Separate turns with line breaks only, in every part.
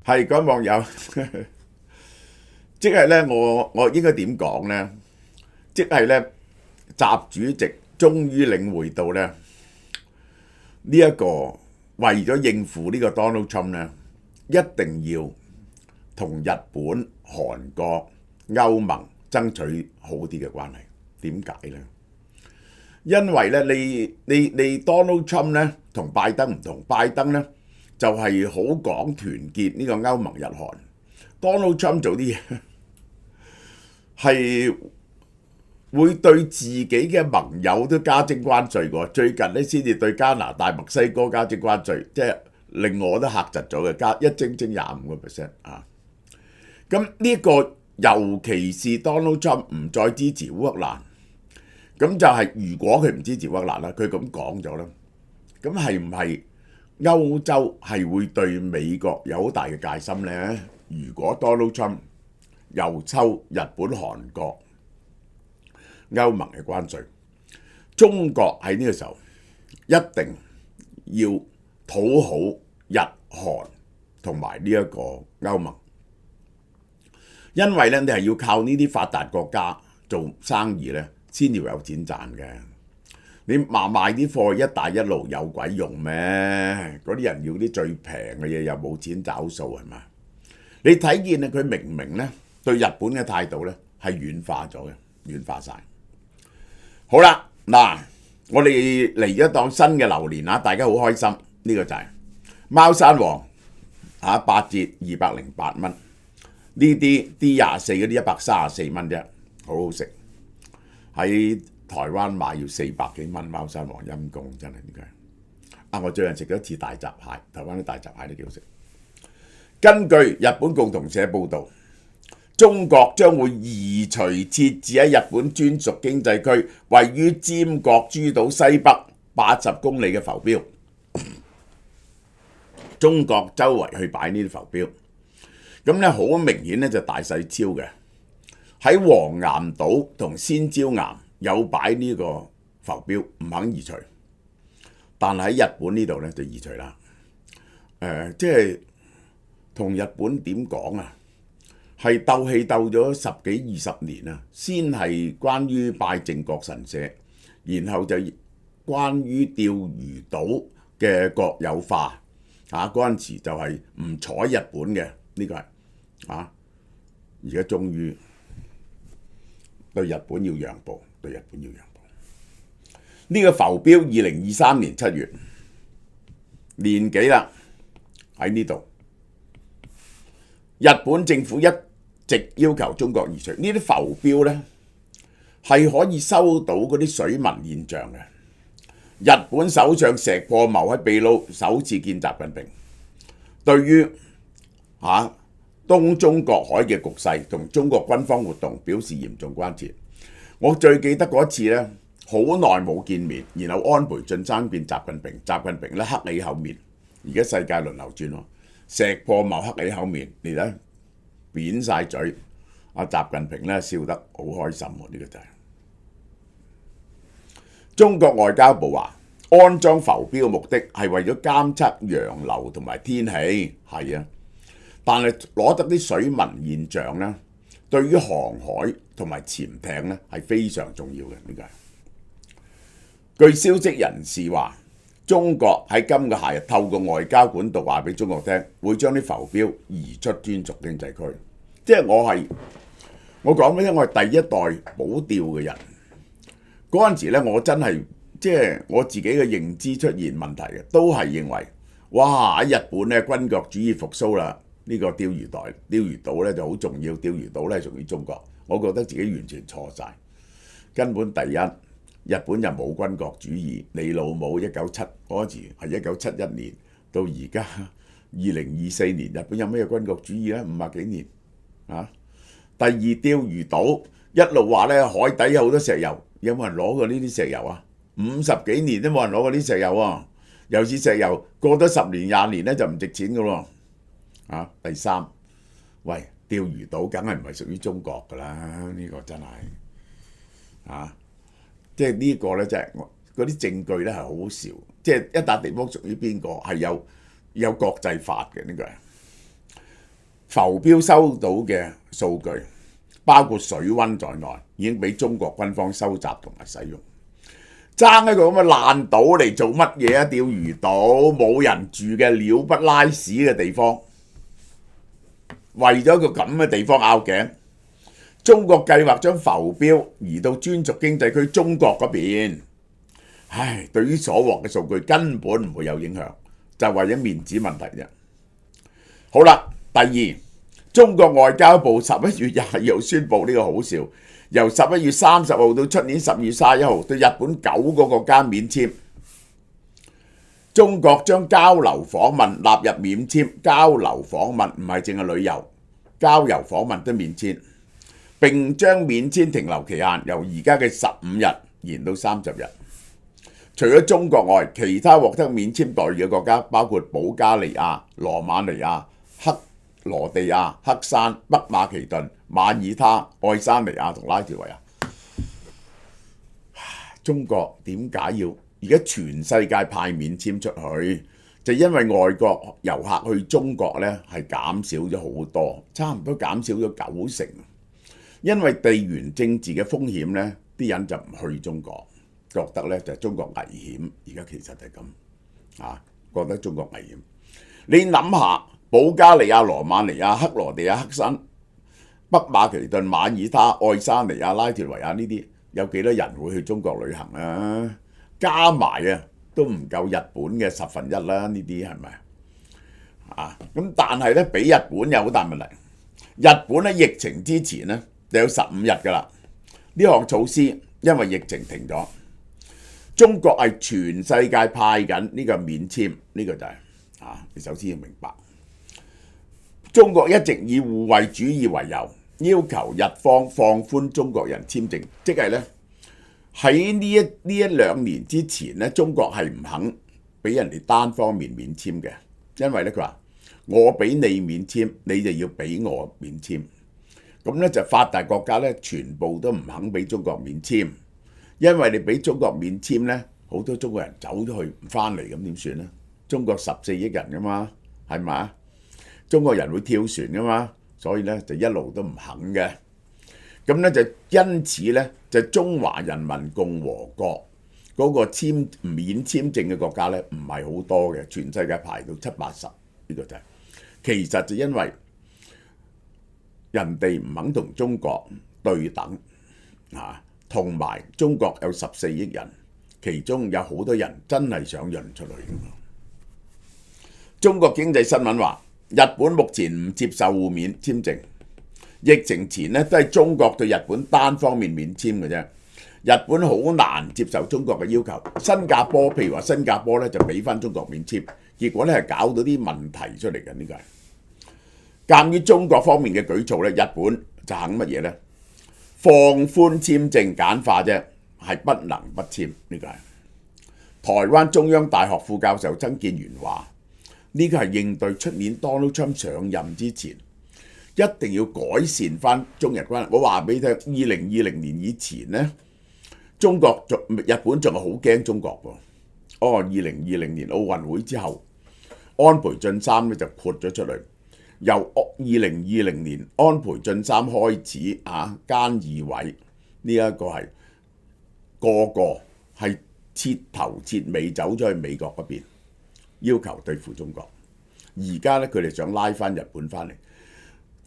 係嗰網友，即係咧，我應該點講咧？即係咧，習主席終於領會到咧呢一個為咗應付呢個 Donald Trump 咧，一定要同日本、韓國、歐盟爭取好啲嘅關係。點解咧？因為咧，你 Donald Trump 咧同拜登唔同，拜登咧就係好講團結呢個歐盟日韓。Donald Trump 做啲嘢係會對自己嘅盟友都加徵關稅喎。最近咧先至對加拿大、墨西哥加徵關稅，即係令我都嚇窒咗嘅，加一徵25%啊！咁呢個尤其是 Donald Trump 唔再支持烏克蘭，咁就係如果佢唔支持烏克蘭啦，佢咁講咗啦，咁係唔係歐洲係會對美國有好大嘅戒心呢？如果 Donald Trump 又抽日本、韓國、歐盟嘅關稅，中國喺呢個時候一定要討好日韓同埋呢一個歐盟，因為咧你係要靠呢啲發達國家做生意咧，先至有錢賺嘅。你賣啲貨一帶一路有鬼用咩？嗰啲人要啲最平嘅嘢，又冇錢找數係嘛？你睇見啊，佢明明咧對日本嘅態度咧係軟化咗嘅，軟化晒。好啦，嗱，我哋嚟咗檔新嘅流年啊，大家好開心。呢個就係貓山王啊，8折208蚊。呢啲 D24嗰啲134蚊啫，好好食。喺台灣買要400幾蚊，貓山王陰公真係點解？啊！我最近食咗一次大閘蟹，台灣啲大閘蟹都幾好食。根據日本共同社報導，中國將會移除設置喺日本專屬經濟區，位於尖閣諸島西北80公里嘅浮標。中國周圍去擺呢啲浮標，咁咧好明顯咧就大細超嘅。喺黃岩島同仙礁岩有擺呢個浮標，唔肯移除，但喺日本呢度咧就移除啦。即係同日本點講啊？係鬥氣鬥咗10幾20年啊，先係關於拜靖國神社，然後就關於釣魚島嘅國有化啊。嗰陣時就係唔睬日本嘅，呢個係啊，而家終於對日本要讓步，對日本要讓步。呢個浮標2023年7月，年幾啦？喺呢度，日本政府一直要求中國移除呢啲浮標呢，係可以收到嗰啲水文現象嘅。日本首相石破茂喺秘魯首次見習近平，對於東中國海嘅局勢同中國軍方活動表示嚴重關切。我最記得嗰次呢，好耐冇見面，然後安倍晉三見習近平，習近平咧黑起口面。而家世界輪流轉喎，石破茂黑起口面，你睇扁晒嘴，阿習近平咧笑得好開心喎，呢個就係中國外交部話，安裝浮標嘅目的係為咗監測洋流同埋天氣，係啊，但係攞得啲水文現象咧，對於航海同埋潛艇咧係非常重要嘅。呢個係據消息人士話，中國喺今個夏日透過外交管道話俾中國聽，會將啲浮標移出專屬經濟區。即係我講俾你聽，我係第一代保釣嘅人。嗰陣時咧，我真係即係我自己嘅認知出現問題嘅，都係認為哇喺日本咧軍國主義復甦啦，呢個釣魚島咧就好重要，釣魚島咧屬於中國。我覺得自己完全錯晒，根本第一。日本就冇軍國主義，你老母197嗰時係1971年到而家2024年，日本有咩軍國主義咧？50幾年啊！第二，釣魚島一路話咧海底有好多石油，有冇人攞過呢啲石油啊？50幾年都冇人攞過啲石油啊！尤其石油過咗10年20年咧就唔值錢噶咯啊！第三，喂，釣魚島梗係唔係屬於中國噶啦？呢個真係啊！即係呢個咧，即係嗰啲證據咧係好好笑。即係一笪地方屬於邊個係有國際法嘅呢個係。浮標收到嘅數據，包括水溫在內，已經俾中國軍方收集同埋使用。爭一個咁嘅爛島嚟做乜嘢啊？釣魚島冇人住嘅鳥不拉屎嘅地方，為咗個咁嘅地方拗頸。中國計劃將浮標移到專屬經濟區中國嗰邊。唉，對於所獲嘅數據根本唔會有影響，就係為咗面子問題啫。好啦，第二，中國外交部11月22號宣布呢個好笑，由11月30號到出年12月31號對日本9個國家免簽。中國將交流訪問納入免簽，交流訪問唔係淨係旅遊，交流訪問都免簽。並將免簽停留期限由而家嘅15日延到30日。除咗中國外，其他獲得免簽待遇嘅國家包括保加利亞、羅馬尼亞、克羅地亞、黑山、北馬其頓、馬耳他、愛沙尼亞同拉脫維亞。中國點解要而家全世界派免簽出去？就因為外國遊客去中國呢係減少咗好多，差唔多減少咗90%。因為地緣政治嘅風險呢，啲人就唔去中國，覺得呢就係中國危險。而家其實係咁啊，覺得中國危險。你諗下，保加利亞、羅馬尼亞、克羅地亞、黑山、北馬其頓、馬耳他、愛沙尼亞、拉脫維亞呢啲，有幾多人會去中國旅行啊？加埋啊，都唔夠日本嘅1/10啦。呢啲係咪啊？咁但係呢，比日本有好大問題。日本喺疫情之前呢，就有15日㗎啦。呢項措施因為疫情停咗。中國係全世界派緊呢個免簽，呢個就係你首先要明白。中國一直以互惠主義為由，要求日方放寬中國人簽證，即係呢，喺呢一兩年之前呢，中國係唔肯俾人哋單方面免簽嘅，因為呢，佢話我俾你免簽，你就要俾我免簽。咁咧就發達國家咧，全部都唔肯俾中國免簽，因為你俾中國免簽咧，好多中國人走咗去唔翻嚟，咁點算咧？中國14億人噶嘛，係咪啊？中國人會跳船噶嘛，所以咧就一路都唔肯嘅。咁咧就因此咧，就中華人民共和國嗰個免簽證嘅國家咧，唔係好多嘅，全世界排到70-80，呢個就係其實就因為人哋唔肯同中國對等同埋中國有14億人，其中有好多人真係想潤出去。中國經濟新聞話，日本目前唔接受互免簽證，疫情前呢都係中國對日本單方面免簽嘅啫。日本好難接受中國嘅要求。新加坡譬如話新加坡咧就俾翻中國免簽，結果咧係搞到啲問題出嚟嘅。呢個係鑑於中國方面嘅舉措咧，日本就肯乜嘢呢？放寬簽證簡化啫，係不能不簽。呢個係台灣中央大學副教授曾建元話：呢個係應對出年 Donald Trump 上任之前，一定要改善翻中日關係。我話俾你聽，2020年以前呢，日本仲係好驚中國喎。2020年奧運會之後，安倍晉三咧就豁咗出嚟。由2020年安倍晉三開始菅義偉呢一個係個係徹頭徹尾走咗去美國嗰邊，要求對付中國。而家咧佢哋想拉翻日本翻嚟，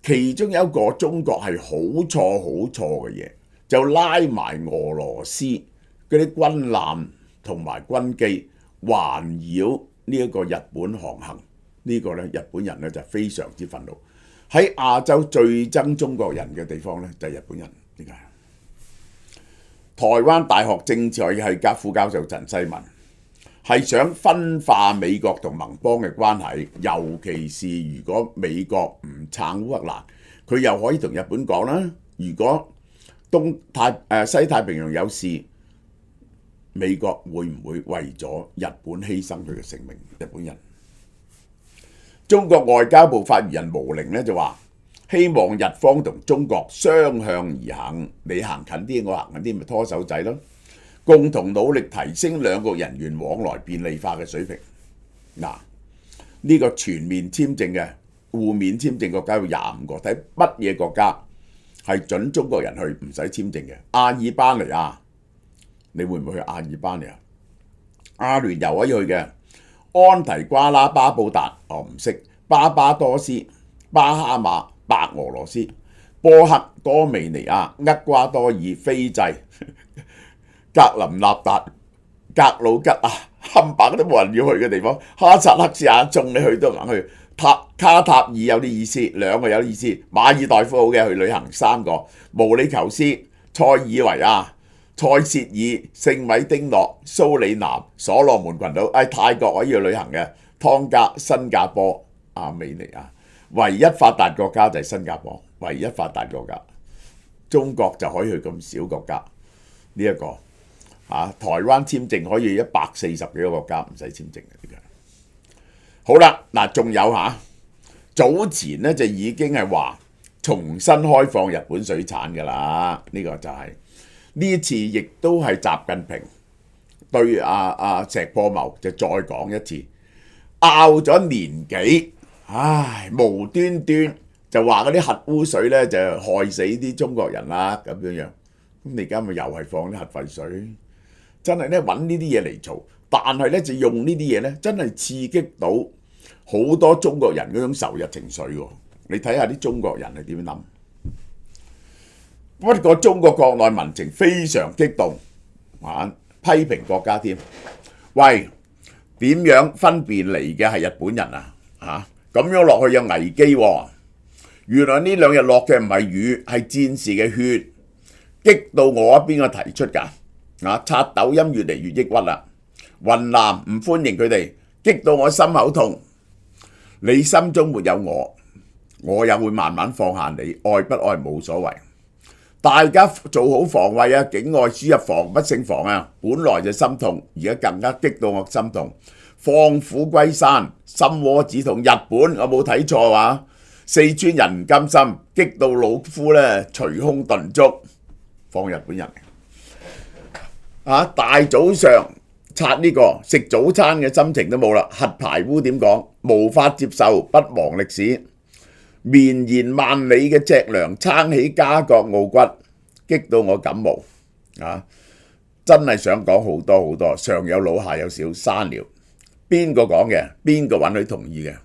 其中有一個中國係好錯嘅嘢，就拉埋俄羅斯嗰啲軍艦同埋軍機環繞呢一個日本航行。呢個咧日本人咧就非常之憤怒。喺亞洲最憎中國人嘅地方咧就係日本人。點解？台灣大學政治系副教授陳世文係想分化美國同盟邦嘅關係，尤其是如果美國唔撐烏克蘭，佢又可以同日本講啦。如果西太平洋有事，美國會唔會為咗日本犧牲佢嘅性命？日本人。中國外交部發言人毛寧咧就話：希望日方同中國雙向而行，你行近啲，我行近啲，咪拖手仔咯，共同努力提升兩國人員往來便利化嘅水平。呢個全面簽證嘅互免簽證國家有25個，睇乜嘢國家係準中國人去唔使簽證嘅。阿爾巴尼亞，你會唔會去阿爾巴尼亞？阿聯酋可以去嘅。安提瓜拉巴布達，唔識。巴巴多斯、巴哈馬、白俄羅斯、波克多美尼亞、厄瓜多爾、斐濟、格林納達、格魯吉亞，冚唪唥都冇人要去嘅地方。哈薩克斯坦中你去都唔肯去。卡塔爾有啲意思，2個有啲意思。馬爾代夫好嘅，去旅行3個。毛里求斯、塞爾維亞、塞舌爾、聖米丁諾、蘇里南、所羅門群島。泰國可以去旅行嘅。湯加、新加坡、亞美尼亞，唯一發達國家就係新加坡，唯一發達國家。中國就可以去咁少國家呢一個台灣簽證可以140幾個國家唔使簽證嘅。好啦，嗱仲有早前咧就已經係話重新開放日本水產㗎啦，呢個就係呢次亦都係習近平對石破茂就再講一次，拗咗年幾，無端端就話嗰啲核污水咧就害死啲中國人啦咁樣樣，咁你而家咪又係放啲核廢水，真係咧揾呢啲嘢嚟嘈，但係咧就用呢啲嘢咧真係刺激到好多中國人嗰種仇日情緒喎。你睇下啲中國人係點諗？不過中國國內民情非常激動，批評國家添。喂，點樣分辨嚟嘅係日本人啊？咁樣落去有危機喎。原來呢2日落嘅唔係雨，係戰士嘅血，激到我邊個提出㗎？刷抖音越嚟越抑鬱啦。雲南唔歡迎佢哋，激到我心口痛。你心中沒有我，我也會慢慢放下你，愛不愛冇所謂。大家做好防衛啊！境外輸入防不勝防啊！本來就心痛，而家更加激到我心痛。放虎歸山，心窩子痛。日本我冇睇錯話，四川人唔甘心，激到老夫咧捶胸頓足，放日本人。大早上刷呢個食早餐嘅心情都冇啦。核排污點講？無法接受，不忘歷史。綿延萬里嘅脊梁撐起家國傲骨，激到我感冒真係想講好多好多，上有老下有小，刪了。邊個講嘅？邊個允許同意嘅？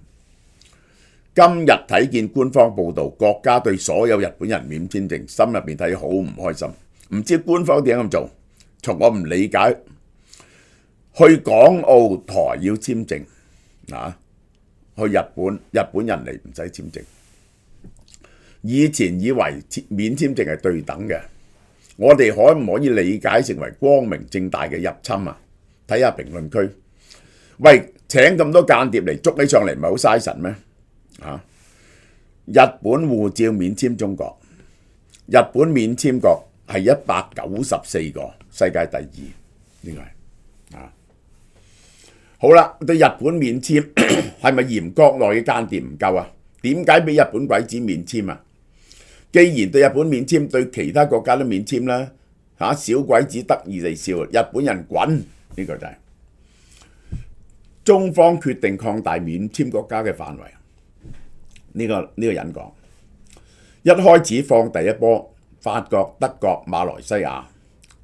今日睇見官方報道，國家對所有日本人免簽證，心入邊睇好唔開心。唔知官方點解咁做？從我唔理解，去港澳台要簽證去日本人嚟唔使簽證。以前以為免簽證係對等嘅，我哋可唔可以理解成為光明正大嘅入侵啊？睇下評論區，喂，請咁多間諜嚟捉起上嚟，唔係好嘥神咩？日本護照免簽中國，日本免簽國係194個，世界第2，呢個係好啦，對日本免簽係咪嫌國內嘅間諜唔夠啊？點解俾日本鬼子免簽啊？既然對日本免簽，對其他國家都免簽啦，小鬼子得意地笑，日本人滾，呢個就係中方決定擴大免簽國家嘅範圍。呢個人講，一開始放第一波，法國、德國、馬來西亞，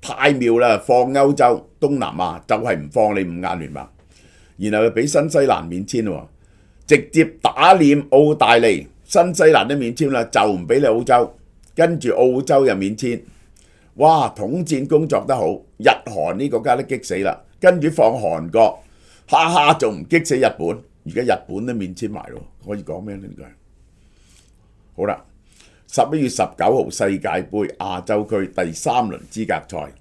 太妙啦！放歐洲、東南亞就係唔放你5眼聯盟，然後又俾新西蘭免簽喎，直接打臉澳大利。新西蘭都免簽啦，就唔俾你澳洲，跟住澳洲又免簽，哇！統戰工作得好，日韓呢國家都激死啦，跟住放韓國，哈哈，仲唔激死日本？而家日本都免簽埋咯，可以講咩呢？應該好啦，11月19號世界盃亞洲區第3輪資格賽，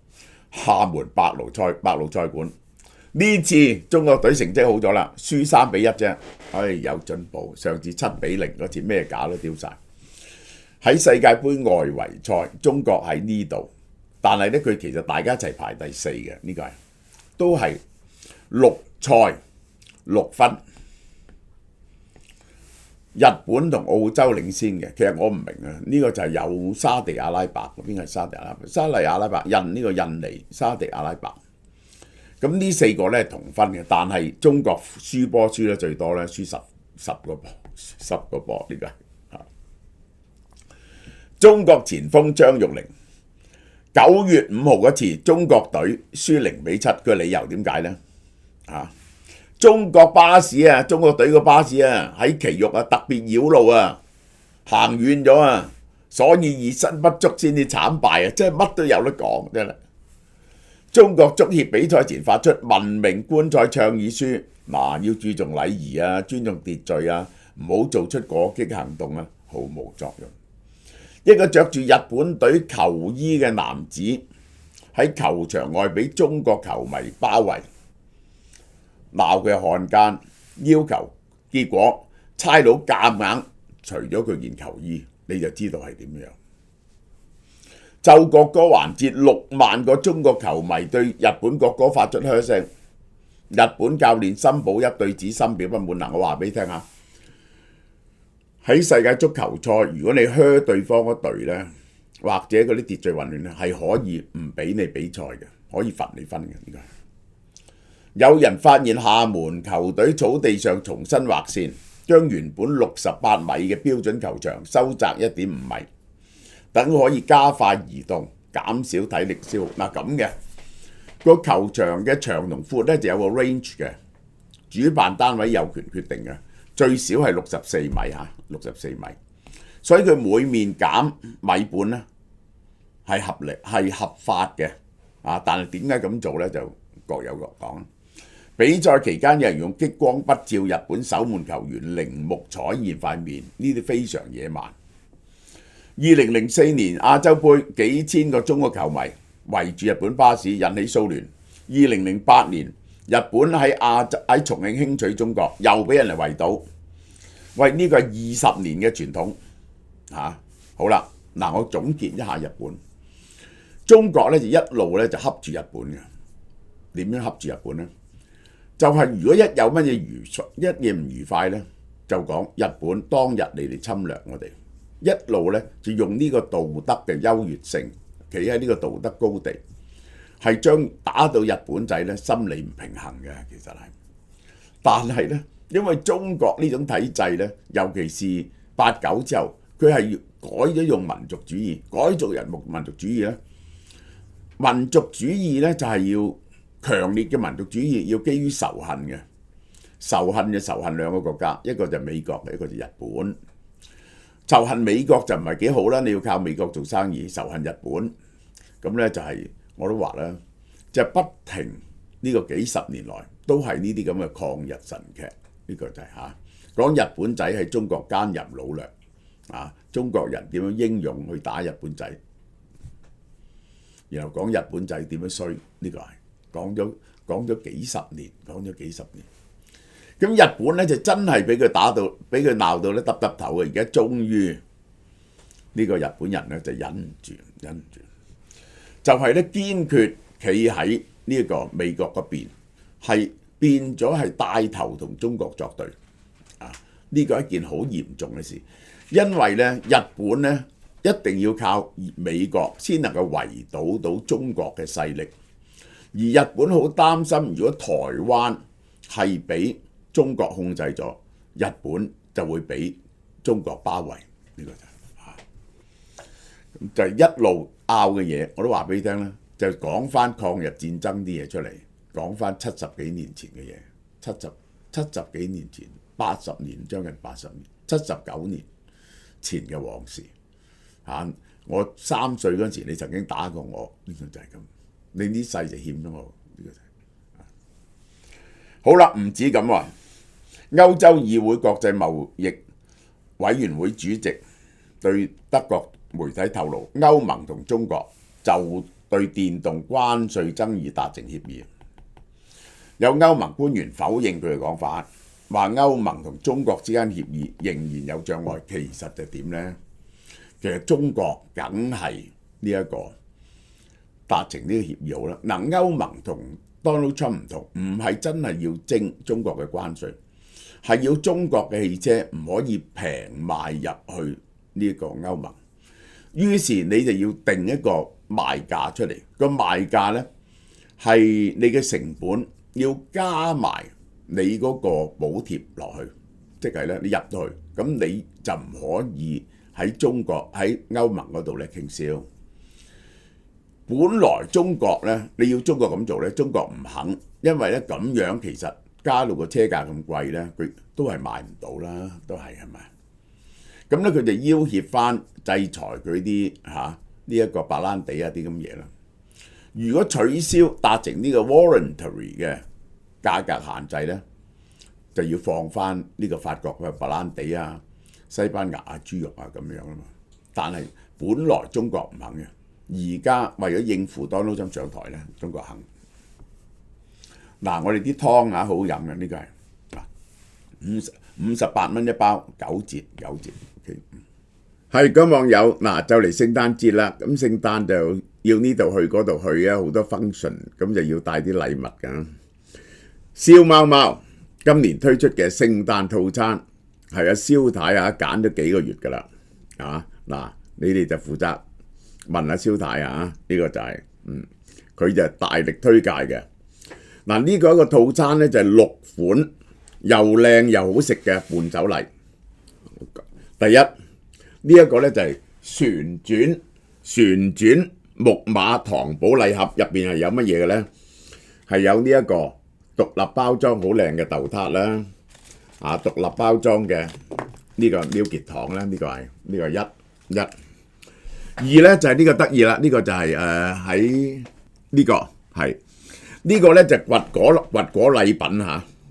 廈門白鷺賽館。呢次中國隊成績好咗啦，輸3-1啫，有進步。上次7-0嗰次咩架都丟晒。喺世界盃外圍賽，中國喺呢度，但係咧佢其實大家一齊排第4嘅，呢個係都係6賽6分。日本同澳洲領先嘅，其實我唔明啊，呢個就係有沙地阿拉伯，邊係沙地阿拉伯？沙地阿拉伯、印尼、沙地阿拉伯。咁呢4個咧同分嘅，但係中國輸波輸得最多咧，輸十個濕個波呢個係。中國前鋒張玉寧9月5號嗰次中國隊輸0-7，個理由點解呢？中國巴士啊，中國隊個巴士啊喺埼玉啊特別繞路啊，行遠咗啊，所以熱身不足先至慘敗啊，即係乜都有得講真係。中國足協比賽前發出文明觀賽倡議書，要注重禮儀啊，尊重秩序啊，唔好做出過激行動啊，毫無作用。一個着住日本隊球衣嘅男子喺球場外俾中國球迷包圍，鬧佢漢奸，要求，結果差佬夾硬除咗佢件球衣，你就知道係點樣。奏國歌環節，6萬個中國球迷對日本國歌發出噓聲，日本教練森保一對此深表不滿。我話俾你聽下，喺世界足球賽，如果你噓對方嗰隊呢，或者嗰啲秩序混亂咧，係可以唔俾你比賽嘅，可以罰你分嘅。應該有人發現廈門球隊草地上重新劃線，將原本68米嘅標準球場收窄1.5米，等可以加快移動，減少體力消耗。咁嘅個球場嘅長同闊咧就有個 range 嘅，主辦單位有權決定嘅，最少係64米嚇，64米。所以佢每面減米半咧係合理係合法嘅但係點解咁做咧就各有各講。比賽期間有人用激光筆照日本守門球員鈴木彩彥塊面，呢啲非常野蠻。2004年亞洲杯，幾千個中國球迷圍住日本巴士引起騷亂。2008年日本喺重慶輕取中國，又俾人嚟圍堵。喂，呢個係20年嘅傳統好啦，我總結一下日本。中國咧就一路咧就恰住日本嘅。點樣恰住日本呢？就係如果一有乜嘢唔愉快呢，就講日本當日你哋侵略我哋，一路呢就用呢個道德嘅優越性，企喺呢個道德高地，係將打到日本仔呢心理唔平衡嘅，其實係。但係呢，因為中國呢種體制呢，尤其是89之後，佢係改咗用民族主義，改造人民族主義呢。民族主義呢就係要強烈嘅民族主義，要基於仇恨嘅，仇恨就仇恨兩個國家，一個就美國，一個就日本。仇恨美國就唔係幾好啦，你要靠美國做生意。仇恨日本，咁呢就係我都話啦，就係不停呢個幾十年來都係呢啲咁嘅抗日神劇，呢個就係講日本仔喺中國奸淫擄掠中國人點樣英勇去打日本仔，然後講日本仔點樣衰，呢個係。講咗幾十年，咁日本咧就真係俾佢打到，俾佢鬧到咧耷耷頭嘅。而家終於呢個日本人咧就忍唔住，就係咧堅決企喺呢個美國嗰邊，係變咗係帶頭同中國作對呢個係一件好嚴重嘅事，因為咧日本咧一定要靠美國先能夠圍堵到中國嘅勢力。而日本好擔心，如果台灣係俾中國控制咗，日本就會俾中國包圍。呢個就係一路拗嘅嘢，我都話俾你聽啦，就講翻抗日戰爭啲嘢出嚟，講翻70幾年前嘅嘢，70幾年前，80年，將近80年，79年前嘅往事我3歲嗰陣時，你曾經打過我，呢個就係咁。你呢世就欠咗我，呢個就好啦。唔止咁喎，歐洲議會國際貿易委員會主席對德國媒體透露，歐盟同中國就對電動關稅爭議達成協議。有歐盟官員否認佢嘅講法，話歐盟同中國之間協議仍然有障礙。其實就點呢？其實中國梗係呢一個達成呢個協議好啦。歐盟同 Donald Trump 唔同，唔係真係要徵中國嘅關稅，係要中國嘅汽車唔可以平賣入去呢個歐盟。於是你就要定一個賣價出嚟，個賣價呢係你嘅成本要加埋你嗰個補貼落去，即係咧你入到去，咁你就唔可以喺中國喺歐盟嗰度咧傾銷。本來中國咧你要中國咁做咧，中國唔肯，因為咧咁樣其實加到個車價咁貴咧，佢都係賣唔到啦，都係咪？咁咧佢就要挾翻制裁佢啲呢一個白蘭地啊啲咁嘢啦。如果取消達成呢個 voluntary 嘅價格限制咧，就要放翻呢個法國嘅白蘭地啊、西班牙啊、豬肉啊咁樣啊嘛。但係本來中國唔肯嘅，而家為咗應付 Donald Trump 上台咧，中國肯。嗱，我哋啲湯好好飲嘅，呢個係58蚊一包，9折。OK， 係咁網友嗱，就嚟聖誕節啦，咁聖誕就要呢度去嗰度去啊，好多 function， 咁就要帶啲禮物㗎。燒貓貓今年推出嘅聖誕套餐係蕭太揀咗幾個月㗎啦，嗱，你哋就負責問蕭太呢個就係佢就大力推介嘅。嗱，呢個一個套餐咧就係6款又靚又好食嘅伴手禮。第一呢一個咧就係旋轉木馬糖寶禮盒，入邊係有乜嘢嘅咧？係有呢一個獨立包裝好靚嘅豆撻啦，獨立包裝嘅呢個鳥結糖啦，呢個係一。二咧就係呢個得意啦，呢個就係喺呢個係。呢個咧就係核果禮品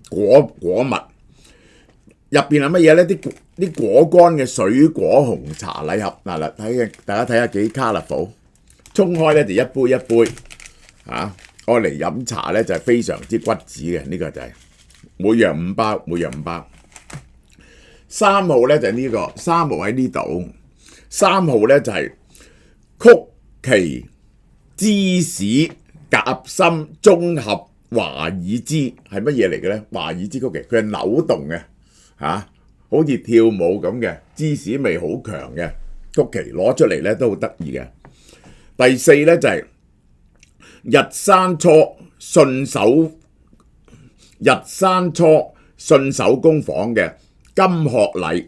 果物，入邊係乜嘢咧？啲果乾嘅水果紅茶禮盒嗱，大家睇下幾 colourful， 沖開咧就一杯一杯愛嚟飲茶咧就係非常之骨子嘅，呢個就係每樣5包。3號咧就係呢個，3號喺呢度，3號咧就係曲奇芝士夾心綜合華爾茲，係乜嘢嚟嘅咧？華爾茲曲奇佢係扭動嘅好似跳舞咁嘅，芝士味好強嘅曲奇，攞出嚟咧都好得意嘅。第4咧就係日山初信手工坊嘅金殼禮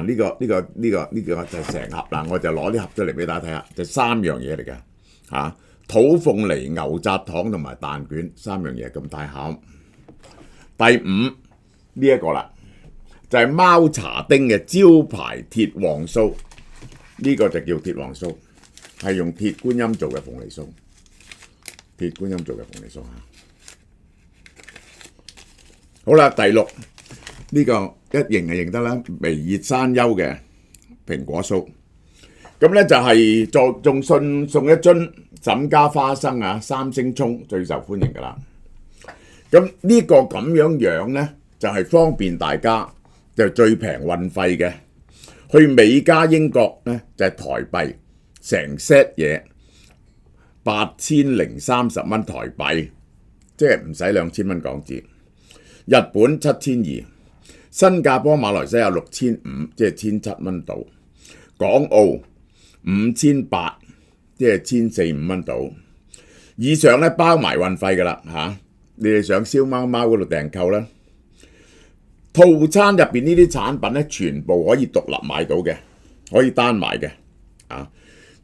呢個就係成盒啦，我就攞啲盒出嚟俾大家睇下，就3樣嘢嚟嘅土鳳梨、牛軋糖同埋蛋卷3樣嘢咁大盒。第5呢一個啦，就係貓茶丁嘅招牌鐵皇酥，呢個就叫鐵皇酥，係用鐵觀音做嘅鳳梨酥，好啦，第6呢個一認就認得啦，微熱山丘嘅蘋果酥。咁咧就係仲送一樽沈家花生3星葱最受歡迎噶啦。咁呢個咁樣咧就係方便大家，就最平運費嘅。去美加英國咧就係台幣成 set 嘢8030蚊台幣，即係唔使2000蚊港紙。日本7200，新加坡馬來西亞6500，即係1700蚊到。港澳5800，即係1400-1500蚊到。以上咧包埋運費噶啦你哋上燒貓貓嗰度訂購啦。套餐入邊呢啲產品咧，全部可以獨立買到嘅，可以單買嘅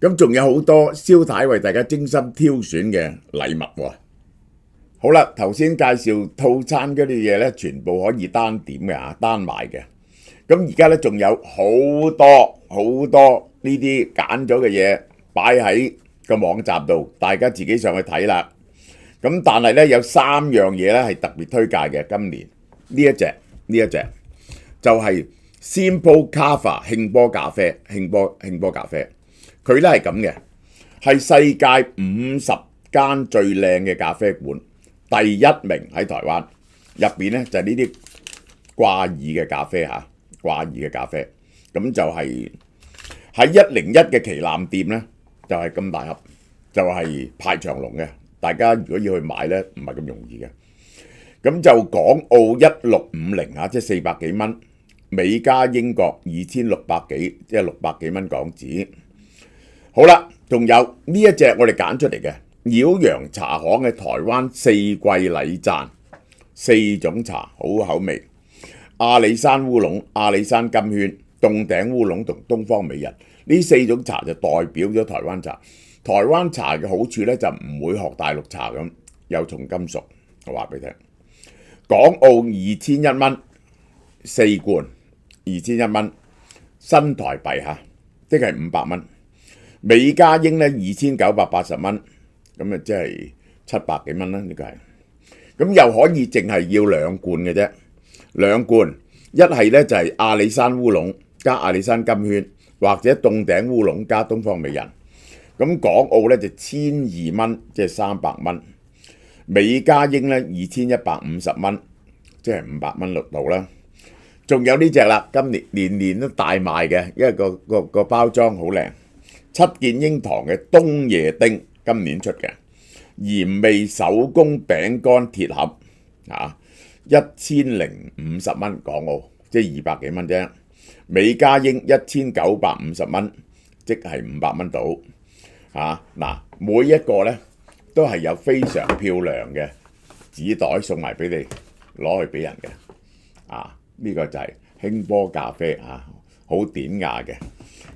咁仲有好多蕭太為大家精心挑選嘅禮物喎。好啦，頭先介紹套餐嗰啲嘢咧，全部可以單點嘅單買嘅。咁而家咧仲有好多呢啲揀咗嘅嘢擺喺個網站度，大家自己上去睇啦。咁但係咧有3樣嘢咧係特別推介嘅，今年呢一隻就係 Simple Kava 興波咖啡，佢咧係咁嘅，係世界50間最靚嘅咖啡館，第1名喺台灣，入邊咧就係呢啲掛耳嘅咖啡咁就係喺101嘅旗艦店咧，就係咁大盒，就係排長龍嘅。大家如果要去買咧，唔係咁容易嘅。咁就港澳1650即係400幾蚊，美加英國2600幾，即係600幾蚊港紙。好啦，仲有呢一隻我哋揀出嚟嘅擾陽茶行嘅台灣4季禮讚，4種茶好口味。阿里山烏龍、阿里山金萱、凍頂烏龍同東方美人呢4種茶就代表咗台灣茶。台灣茶嘅好處咧就唔會學大陸茶咁有重金屬，我話俾你聽。港澳2100蚊4罐，2100蚊新台幣嚇，即係500蚊。美加英咧2980蚊，咁啊即係700幾蚊啦，呢個係。咁又可以淨係要2罐嘅啫，2罐，一係咧就係阿里山烏龍加阿里山金萱，或者凍頂烏龍加東方美人。咁港澳咧就1200蚊，即係300蚊。美加英咧2150蚊，即係500蚊度啦。仲有呢只啦，今年年年都大賣嘅，因為個包裝好靚。7件英堂嘅冬夜丁今年出嘅鹽味手工餅乾鐵盒啊，1050蚊港澳，即係200幾蚊啫。美加英1950蚊，即係500蚊到。嗱，每一個咧都係有非常漂亮嘅紙袋送埋俾你攞去俾人嘅。呢個就係興波咖啡好典雅嘅。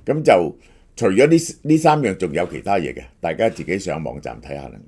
咁就除咗呢3樣，仲有其他嘢嘅，大家自己上網站睇下啦。